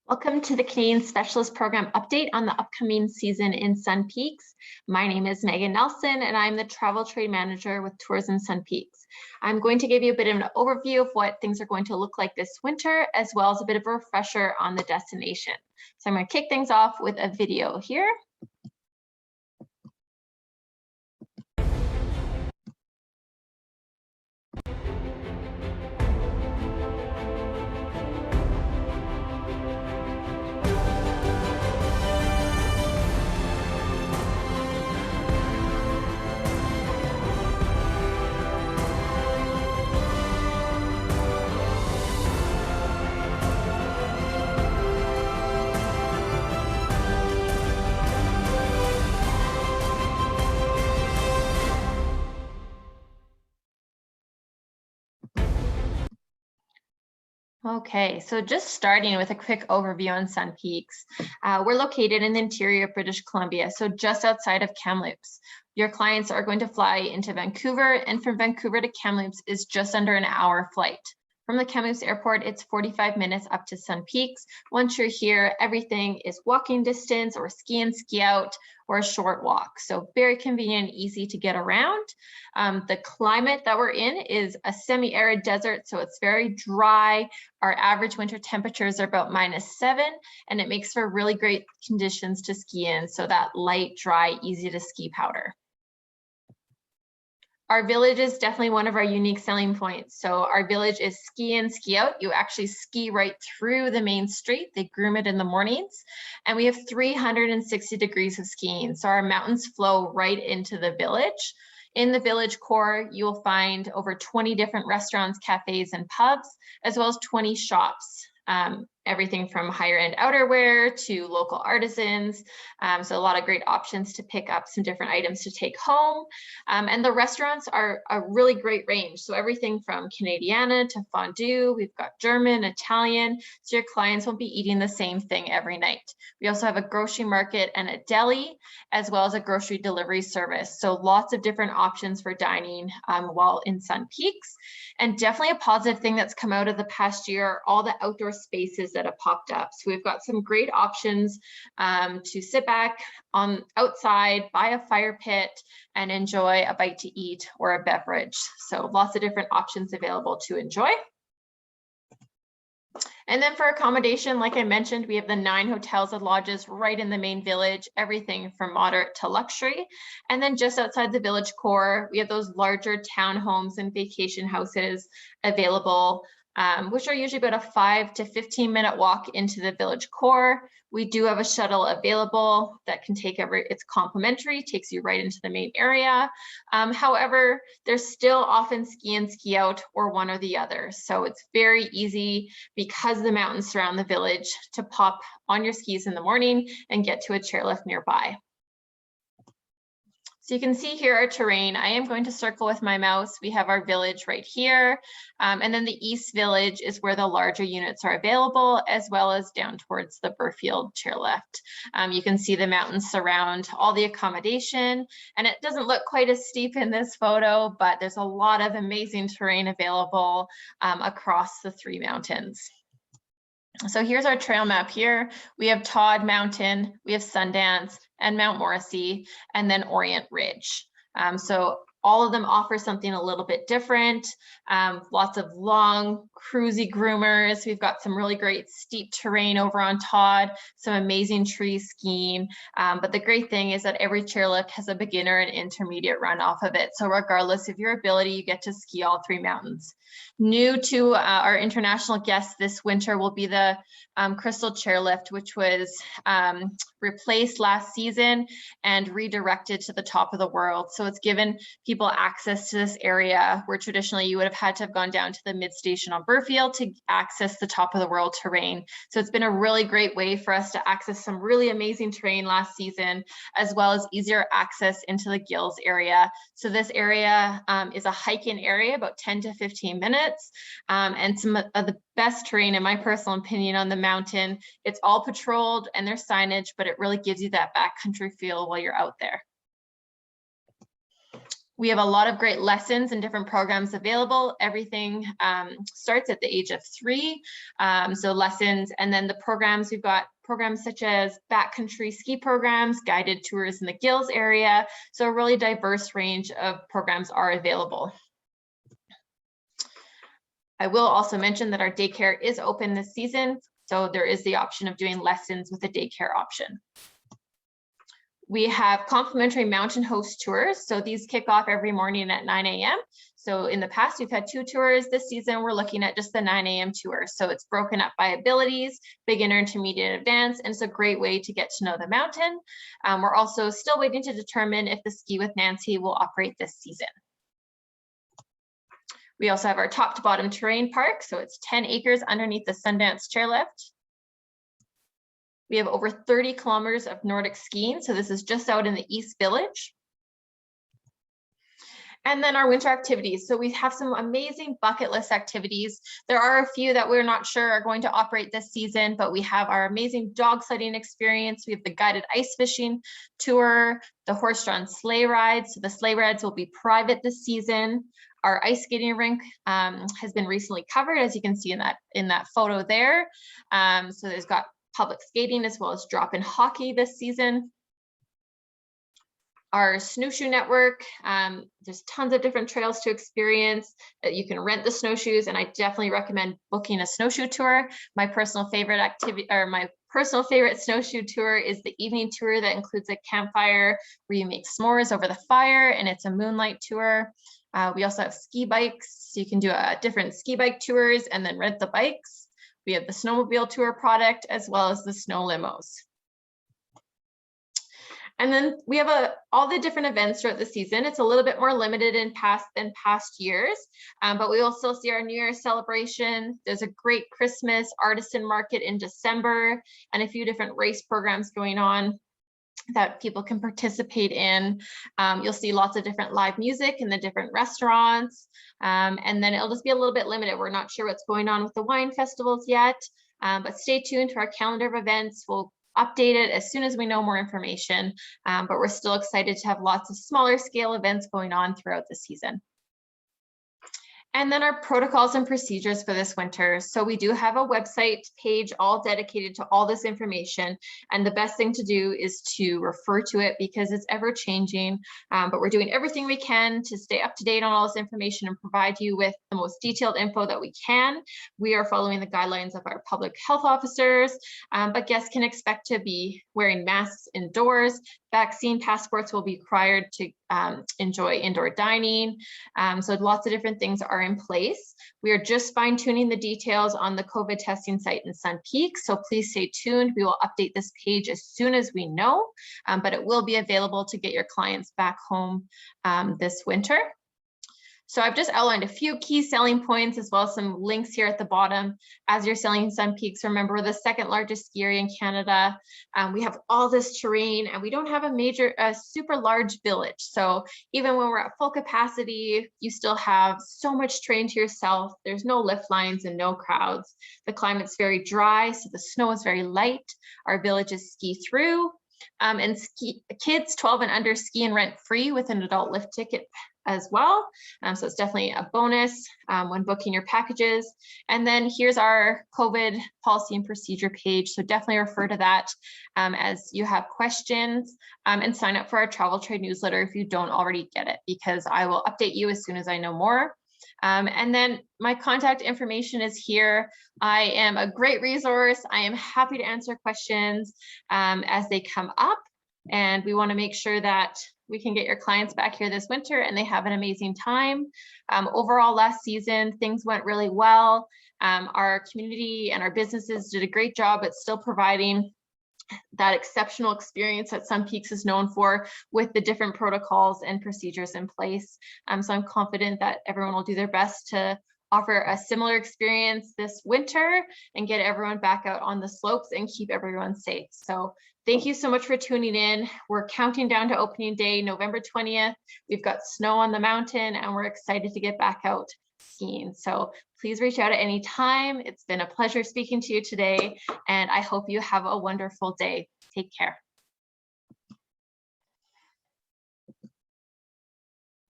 Welcome to the Canadian Specialist Program update on the upcoming season in Sun Peaks. My name is Megan Nelson and I'm the Travel Trade Manager with Tourism Sun Peaks. I'm going to give you a bit of an overview of what things are going to look like this winter, as well as a bit of a refresher on the destination. So I'm going to kick things off with a video here. Okay, so just starting with a quick overview on Sun Peaks. We're located in the interior of British Columbia, so just outside of Kamloops. Your clients are going to fly into Vancouver, and from Vancouver to Kamloops is just under an hour flight. From the Kamloops airport, it's 45 minutes up to Sun Peaks. Once you're here, everything is walking distance or ski in, ski out, or a short walk. So very convenient, easy to get around. The climate that we're in is a semi-arid desert, so it's very dry. Our average winter temperatures are about -7, and it makes for really great conditions to ski in. So that light, dry, easy to ski powder. Our village is definitely one of our unique selling points. So our village is ski in, ski out. You actually ski right through the main street. They groom it in the mornings. And we have 360 degrees of skiing. So our mountains flow right into the village. In the village core, you will find over 20 different restaurants, cafes, and pubs, as well as 20 shops. Everything from higher end outerwear to local artisans. So a lot of great options to pick up some different items to take home. And the restaurants are a really great range. So everything from Canadiana to fondue, we've got German, Italian, so your clients won't be eating the same thing every night. We also have a grocery market and a deli, as well as a grocery delivery service. So lots of different options for dining while in Sun Peaks. And definitely a positive thing that's come out of the past year, all the outdoor spaces that have popped up. So we've got some great options to sit back outside, by a fire pit, and enjoy a bite to eat or a beverage. So lots of different options available to enjoy. And then for accommodation, like I mentioned, we have the 9 hotels and lodges right in the main village, everything from moderate to luxury. And then just outside the village core, we have those larger townhomes and vacation houses available, which are usually about a 5 to 15-minute walk into the village core. We do have a shuttle available that can take it's complimentary, takes you right into the main area. However, there's still often ski in, ski out, or one or the other. So it's very easy, because the mountains surround the village, to pop on your skis in the morning and get to a chairlift nearby. So you can see here our terrain. I am going to circle with my mouse. We have our village right here. And then the East Village is where the larger units are available, as well as down towards the Burfield chairlift. You can see the mountains surround all the accommodation, and it doesn't look quite as steep in this photo, but there's a lot of amazing terrain available across the 3 mountains. So here's our trail map here. We have Todd Mountain, we have Sundance, and Mount Morrissey, and then Orient Ridge. So all of them offer something a little bit different. Lots of long, cruisy groomers. We've got some really great steep terrain over on Todd, some amazing tree skiing. But the great thing is that every chairlift has a beginner and intermediate run off of it. So regardless of your ability, you get to ski all 3 mountains. New to our international guests this winter will be the Crystal Chairlift, which was replaced last season and redirected to the top of the world. So it's given people access to this area where traditionally you would have had to have gone down to the mid station on Burfield to access the top of the world terrain. So it's been a really great way for us to access some really amazing terrain last season, as well as easier access into the Gills area. So this area is a hike-in area, about 10 to 15 minutes, and some of the best terrain, in my personal opinion, on the mountain. It's all patrolled and there's signage, but it really gives you that backcountry feel while you're out there. We have a lot of great lessons and different programs available. Everything starts at the age of 3. So lessons, and then the programs, we've got programs such as backcountry ski programs, guided tours in the Gills area. So a really diverse range of programs are available. I will also mention that our daycare is open this season. So there is the option of doing lessons with a daycare option. We have complimentary mountain host tours. So these kick off every morning at 9 a.m. So in the past, we've had 2 tours. This season, we're looking at just the 9 a.m. tour. So it's broken up by abilities, beginner, intermediate, advanced, and it's a great way to get to know the mountain. We're also still waiting to determine if the Ski with Nancy will operate this season. We also have our top to bottom terrain park. So it's 10 acres underneath the Sundance chairlift. We have over 30 kilometers of Nordic skiing. So this is just out in the East Village. And then our winter activities. So we have some amazing bucket list activities. There are a few that we're not sure are going to operate this season, but we have our amazing dog sledding experience. We have the guided ice fishing tour, the horse-drawn sleigh rides. So the sleigh rides will be private this season. Our ice skating rink has been recently covered, as you can see in that photo there. So there's got public skating as well as drop-in hockey this season. Our snowshoe network, there's tons of different trails to experience. You can rent the snowshoes, and I definitely recommend booking a snowshoe tour. My personal favorite activity, or my personal favorite snowshoe tour, is the evening tour that includes a campfire where you make s'mores over the fire, and it's a moonlight tour. We also have ski bikes, so you can do different ski bike tours and then rent the bikes. We have the snowmobile tour product as well as the snow limos. And then we have all the different events throughout the season. It's a little bit more limited than past years, but we will still see our New Year's celebration. There's a great Christmas artisan market in December and a few different race programs going on that people can participate in. You'll see lots of different live music in the different restaurants. And then it'll just be a little bit limited. We're not sure what's going on with the wine festivals yet, but stay tuned to our calendar of events. We'll update it as soon as we know more information, but we're still excited to have lots of smaller scale events going on throughout the season. And then our protocols and procedures for this winter. So we do have a website page all dedicated to all this information. And the best thing to do is to refer to it because it's ever changing. But we're doing everything we can to stay up to date on all this information and provide you with the most detailed info that we can. We are following the guidelines of our public health officers, but guests can expect to be wearing masks indoors. Vaccine passports will be required to enjoy indoor dining. So lots of different things are in place. We are just fine tuning the details on the COVID testing site in Sun Peak. So please stay tuned. We will update this page as soon as we know, but it will be available to get your clients back home this winter. So I've just outlined a few key selling points as well as some links here at the bottom. As you're selling Sun Peaks, remember we're the 2nd largest ski area in Canada. We have all this terrain and we don't have a super large village. So even when we're at full capacity, you still have so much terrain to yourself. There's no lift lines and no crowds. The climate's very dry, so the snow is very light. Our villages ski through. And kids 12 and under ski and rent free with an adult lift ticket as well. So it's definitely a bonus when booking your packages. And then here's our COVID policy and procedure page. So definitely refer to that as you have questions, and sign up for our travel trade newsletter if you don't already get it, because I will update you as soon as I know more. And then my contact information is here. I am a great resource. I am happy to answer questions as they come up. And we want to make sure that we can get your clients back here this winter and they have an amazing time. Overall, last season, things went really well. Our community and our businesses did a great job at still providing that exceptional experience that Sun Peaks is known for, with the different protocols and procedures in place. So I'm confident that everyone will do their best to offer a similar experience this winter and get everyone back out on the slopes and keep everyone safe. So thank you so much for tuning in. We're counting down to opening day, November 20th. We've got snow on the mountain and we're excited to get back out skiing. So please reach out at any time. It's been a pleasure speaking to you today, and I hope you have a wonderful day. Take care.